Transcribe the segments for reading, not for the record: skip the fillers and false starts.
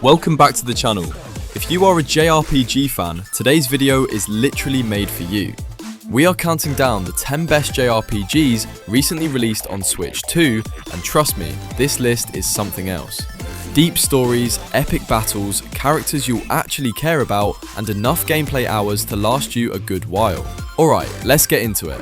Welcome back to the channel. If you are a JRPG fan, today's video is literally made for you. We are counting down the 10 best JRPGs recently released on Switch 2, and trust me, this list is something else. Deep stories, epic battles, characters you'll actually care about, and enough gameplay hours to last you a good while. Alright, let's get into it.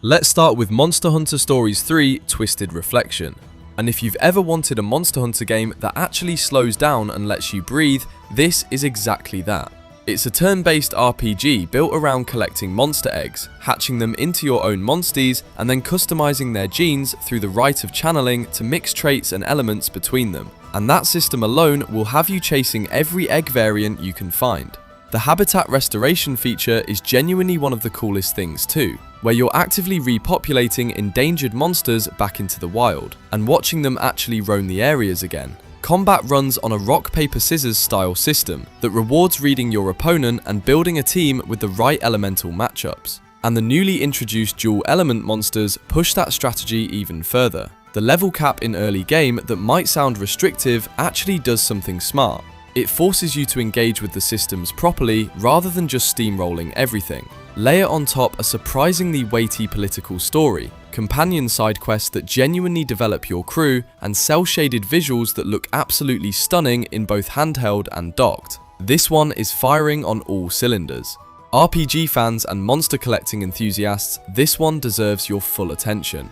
Let's start with Monster Hunter Stories 3: Twisted Reflection. And if you've ever wanted a Monster Hunter game that actually slows down and lets you breathe, this is exactly that. It's a turn-based RPG built around collecting monster eggs, hatching them into your own monsties, and then customizing their genes through the rite of channeling to mix traits and elements between them. And that system alone will have you chasing every egg variant you can find. The habitat restoration feature is genuinely one of the coolest things too, where you're actively repopulating endangered monsters back into the wild, and watching them actually roam the areas again. Combat runs on a rock-paper-scissors style system that rewards reading your opponent and building a team with the right elemental matchups. And the newly introduced dual element monsters push that strategy even further. The level cap in early game that might sound restrictive actually does something smart. It forces you to engage with the systems properly rather than just steamrolling everything. Layer on top a surprisingly weighty political story, companion side quests that genuinely develop your crew, and cel-shaded visuals that look absolutely stunning in both handheld and docked. This one is firing on all cylinders. RPG fans and monster collecting enthusiasts, this one deserves your full attention.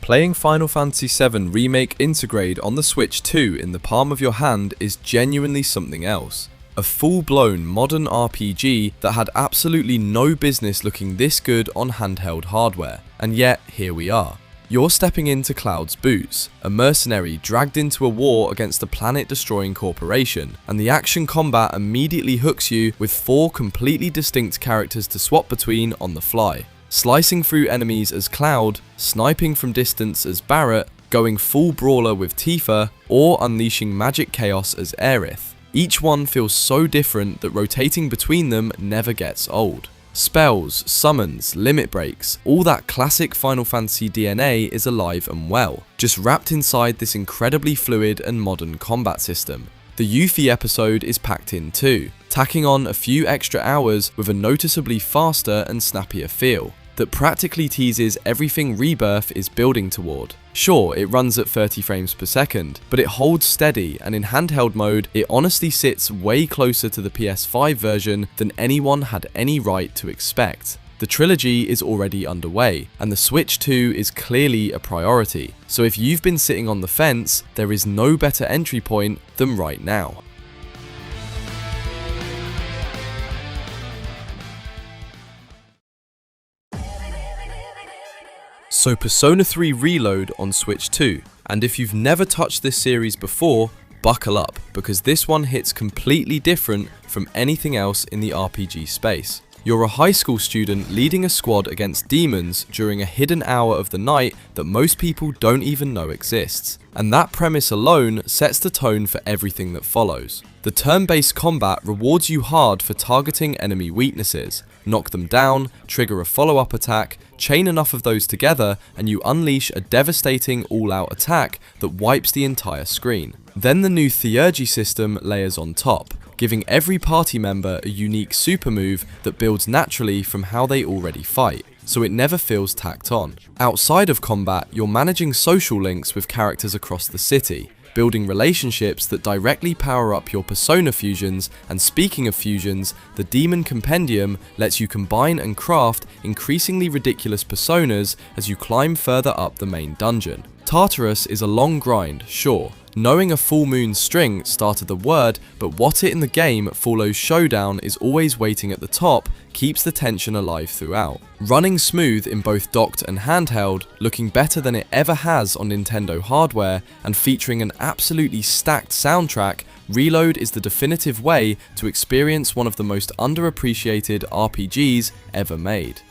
Playing Final Fantasy VII Remake Integrade on the Switch 2 in the palm of your hand is genuinely something else. A full-blown modern RPG that had absolutely no business looking this good on handheld hardware, and yet here we are. You're stepping into Cloud's boots, a mercenary dragged into a war against a planet-destroying corporation, and the action combat immediately hooks you with 4 completely distinct characters to swap between on the fly. Slicing through enemies as Cloud, sniping from distance as Barret, going full brawler with Tifa, or unleashing magic chaos as Aerith. Each one feels so different that rotating between them never gets old. Spells, summons, limit breaks, all that classic Final Fantasy DNA is alive and well, just wrapped inside this incredibly fluid and modern combat system. The Yuffie episode is packed in too, tacking on a few extra hours with a noticeably faster and snappier feel that practically teases everything Rebirth is building toward. Sure, it runs at 30 frames per second, but it holds steady, and in handheld mode, it honestly sits way closer to the PS5 version than anyone had any right to expect. The trilogy is already underway, and the Switch 2 is clearly a priority, so if you've been sitting on the fence, there is no better entry point than right now. So Persona 3 Reload on Switch 2, and if you've never touched this series before, buckle up, because this one hits completely different from anything else in the RPG space. You're a high school student leading a squad against demons during a hidden hour of the night that most people don't even know exists. And that premise alone sets the tone for everything that follows. The turn-based combat rewards you hard for targeting enemy weaknesses. Knock them down, trigger a follow-up attack, chain enough of those together, and you unleash a devastating all-out attack that wipes the entire screen. Then the new Theurgy system layers on top, giving every party member a unique super move that builds naturally from how they already fight, so it never feels tacked on. Outside of combat, you're managing social links with characters across the city, building relationships that directly power up your persona fusions, and speaking of fusions, the Demon Compendium lets you combine and craft increasingly ridiculous personas as you climb further up the main dungeon. Tartarus is a long grind, sure. Knowing a full moon string started the word, but what it in the game follows Showdown is always waiting at the top, keeps the tension alive throughout. Running smooth in both docked and handheld, looking better than it ever has on Nintendo hardware, and featuring an absolutely stacked soundtrack, Reload is the definitive way to experience one of the most underappreciated RPGs ever made.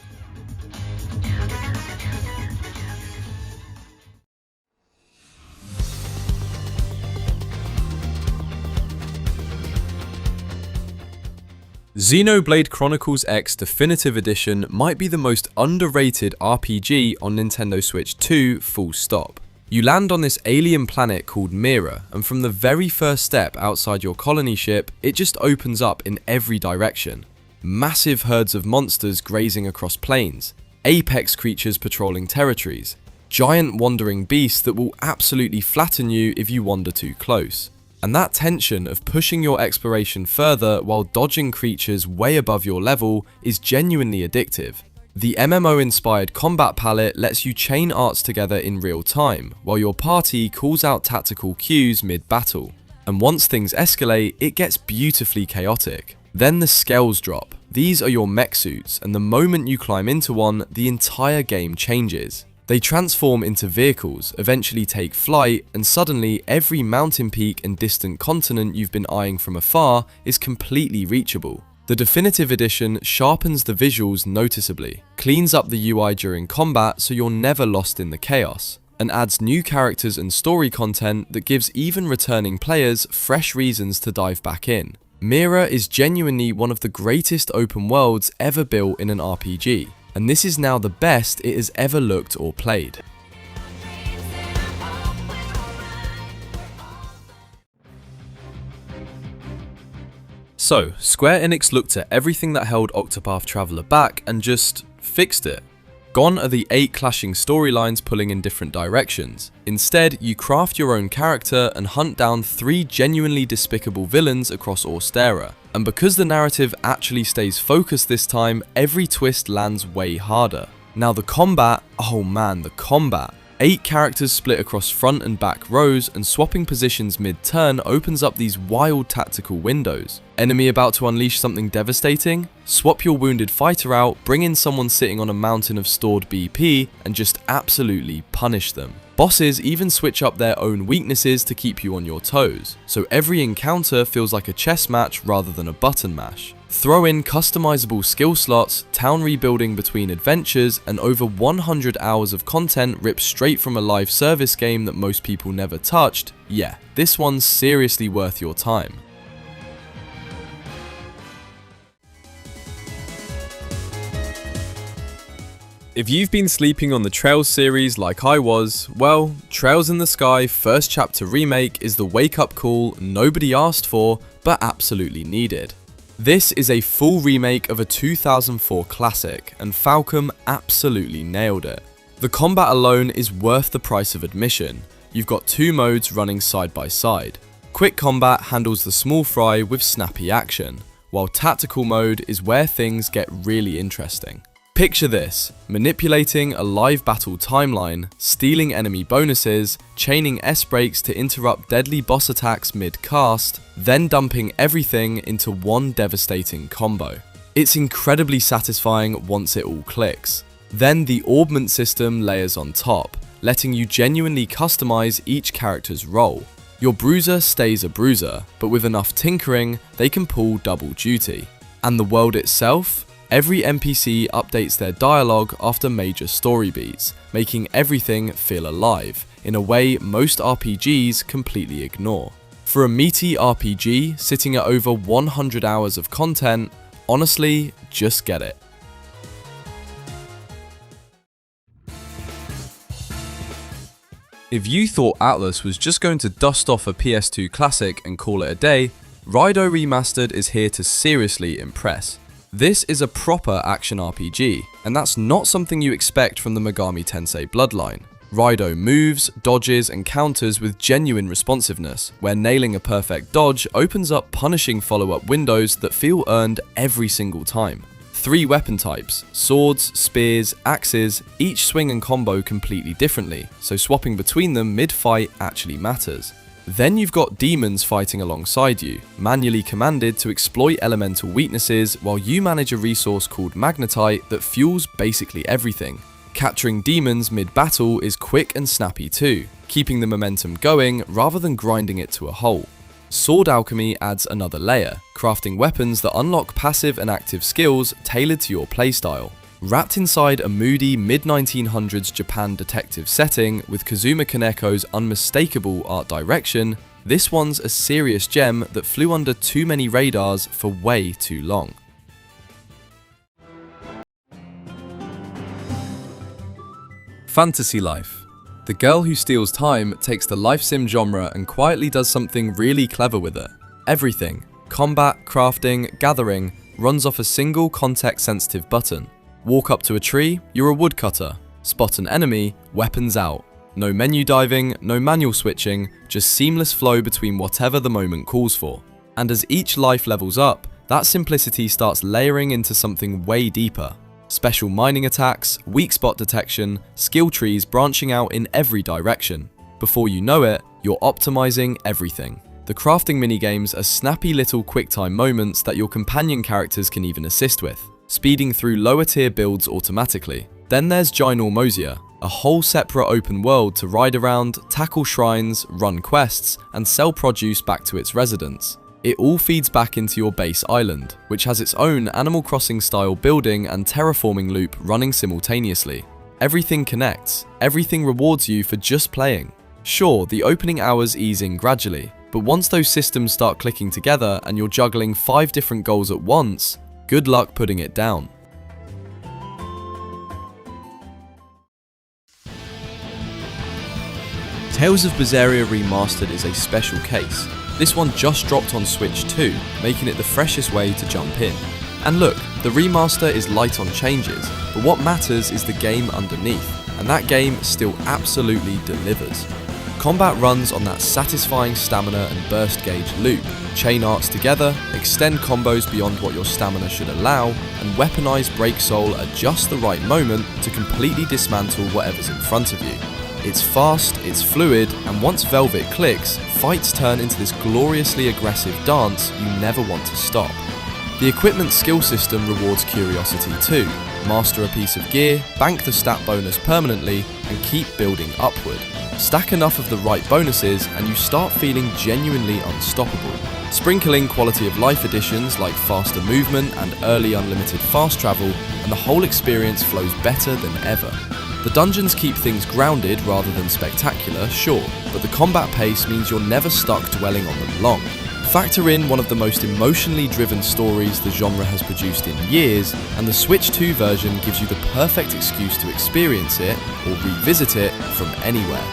Xenoblade Chronicles X Definitive Edition might be the most underrated RPG on Nintendo Switch 2, full stop. You land on this alien planet called Mira, and from the very first step outside your colony ship, it just opens up in every direction. Massive herds of monsters grazing across plains, apex creatures patrolling territories, giant wandering beasts that will absolutely flatten you if you wander too close. And that tension of pushing your exploration further while dodging creatures way above your level is genuinely addictive. The MMO-inspired combat palette lets you chain arts together in real time, while your party calls out tactical cues mid-battle. And once things escalate, it gets beautifully chaotic. Then the scales drop. These are your mech suits, and the moment you climb into one, the entire game changes. They transform into vehicles, eventually take flight, and suddenly every mountain peak and distant continent you've been eyeing from afar is completely reachable. The Definitive Edition sharpens the visuals noticeably, cleans up the UI during combat so you're never lost in the chaos, and adds new characters and story content that gives even returning players fresh reasons to dive back in. Mira is genuinely one of the greatest open worlds ever built in an RPG. And this is now the best it has ever looked or played. So, Square Enix looked at everything that held Octopath Traveler back and just fixed it. Gone are the 8 clashing storylines pulling in different directions. Instead, you craft your own character and hunt down 3 genuinely despicable villains across Austera. And because the narrative actually stays focused this time, every twist lands way harder. Now the combat, oh man, the combat. 8 characters split across front and back rows, and swapping positions mid-turn opens up these wild tactical windows. Enemy about to unleash something devastating? Swap your wounded fighter out, bring in someone sitting on a mountain of stored BP, and just absolutely punish them. Bosses even switch up their own weaknesses to keep you on your toes, so every encounter feels like a chess match rather than a button mash. Throw in customizable skill slots, town rebuilding between adventures, and over 100 hours of content ripped straight from a live service game that most people never touched. Yeah, this one's seriously worth your time. If you've been sleeping on the Trails series like I was, well, Trails in the Sky First Chapter Remake is the wake-up call nobody asked for, but absolutely needed. This is a full remake of a 2004 classic, and Falcom absolutely nailed it. The combat alone is worth the price of admission. You've got 2 modes running side by side. Quick combat handles the small fry with snappy action, while tactical mode is where things get really interesting. Picture this, manipulating a live battle timeline, stealing enemy bonuses, chaining S-breaks to interrupt deadly boss attacks mid-cast, then dumping everything into one devastating combo. It's incredibly satisfying once it all clicks. Then the augment system layers on top, letting you genuinely customize each character's role. Your bruiser stays a bruiser, but with enough tinkering, they can pull double duty. And the world itself? Every NPC updates their dialogue after major story beats, making everything feel alive, in a way most RPGs completely ignore. For a meaty RPG sitting at over 100 hours of content, honestly, just get it. If you thought Atlas was just going to dust off a PS2 classic and call it a day, RAIDOU Remastered is here to seriously impress. This is a proper action RPG, and that's not something you expect from the Megami Tensei bloodline. RAIDOU moves, dodges, and counters with genuine responsiveness, where nailing a perfect dodge opens up punishing follow-up windows that feel earned every single time. 3 weapon types, swords, spears, axes, each swing and combo completely differently, so swapping between them mid-fight actually matters. Then you've got demons fighting alongside you, manually commanded to exploit elemental weaknesses while you manage a resource called magnetite that fuels basically everything. Capturing demons mid-battle is quick and snappy too, keeping the momentum going rather than grinding it to a halt. Sword alchemy adds another layer, crafting weapons that unlock passive and active skills tailored to your playstyle. Wrapped inside a moody mid-1900s Japan detective setting with Kazuma Kaneko's unmistakable art direction, this one's a serious gem that flew under too many radars for way too long. Fantasy life. The girl who steals time takes the life sim genre and quietly does something really clever with it. Everything, combat, crafting, gathering, runs off a single context-sensitive button. Walk up to a tree, you're a woodcutter. Spot an enemy, weapons out. No menu diving, no manual switching, just seamless flow between whatever the moment calls for. And as each life levels up, that simplicity starts layering into something way deeper. Special mining attacks, weak spot detection, skill trees branching out in every direction. Before you know it, you're optimizing everything. The crafting minigames are snappy little quick-time moments that your companion characters can even assist with, speeding through lower-tier builds automatically. Then there's Gynormosia, a whole separate open world to ride around, tackle shrines, run quests, and sell produce back to its residents. It all feeds back into your base island, which has its own Animal Crossing-style building and terraforming loop running simultaneously. Everything connects, everything rewards you for just playing. Sure, the opening hours ease in gradually, but once those systems start clicking together and you're juggling 5 different goals at once, good luck putting it down. Tales of Berseria Remastered is a special case. This one just dropped on Switch 2, making it the freshest way to jump in. And look, the remaster is light on changes, but what matters is the game underneath, and that game still absolutely delivers. Combat runs on that satisfying stamina and burst gauge loop, chain arts together, extend combos beyond what your stamina should allow, and weaponize Break Soul at just the right moment to completely dismantle whatever's in front of you. It's fast, it's fluid, and once Velvet clicks, fights turn into this gloriously aggressive dance you never want to stop. The equipment skill system rewards curiosity too. Master a piece of gear, bank the stat bonus permanently, and keep building upward. Stack enough of the right bonuses and you start feeling genuinely unstoppable. Sprinkling quality of life additions like faster movement and early unlimited fast travel, and the whole experience flows better than ever. The dungeons keep things grounded rather than spectacular, sure, but the combat pace means you're never stuck dwelling on them long. Factor in one of the most emotionally driven stories the genre has produced in years, and the Switch 2 version gives you the perfect excuse to experience it or revisit it from anywhere.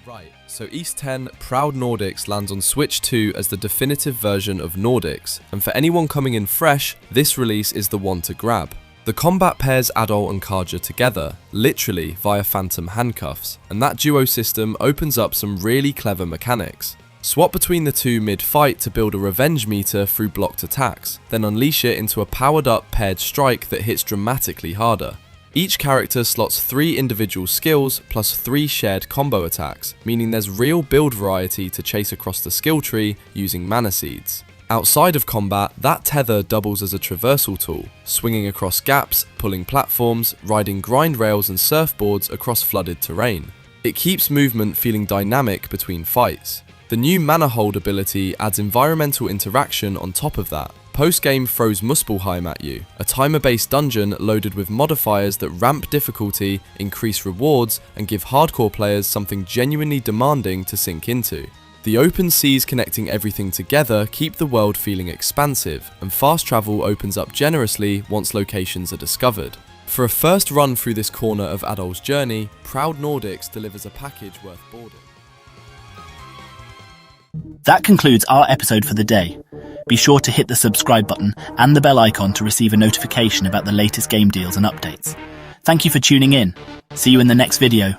Right, so East 10 Proud Nordics lands on Switch 2 as the definitive version of Nordics, and for anyone coming in fresh, this release is the one to grab. The combat pairs Adol and Kaja together, literally via phantom handcuffs, and that duo system opens up some really clever mechanics. Swap between the two mid-fight to build a revenge meter through blocked attacks, then unleash it into a powered-up paired strike that hits dramatically harder. Each character slots 3 individual skills plus 3 shared combo attacks, meaning there's real build variety to chase across the skill tree using mana seeds. Outside of combat, that tether doubles as a traversal tool, swinging across gaps, pulling platforms, riding grind rails and surfboards across flooded terrain. It keeps movement feeling dynamic between fights. The new Mana Hold ability adds environmental interaction on top of that. Post-game throws Muspelheim at you, a timer-based dungeon loaded with modifiers that ramp difficulty, increase rewards, and give hardcore players something genuinely demanding to sink into. The open seas connecting everything together keep the world feeling expansive, and fast travel opens up generously once locations are discovered. For a first run through this corner of Adol's journey, Proud Nordics delivers a package worth boarding. That concludes our episode for the day. Be sure to hit the subscribe button and the bell icon to receive a notification about the latest game deals and updates. Thank you for tuning in. See you in the next video.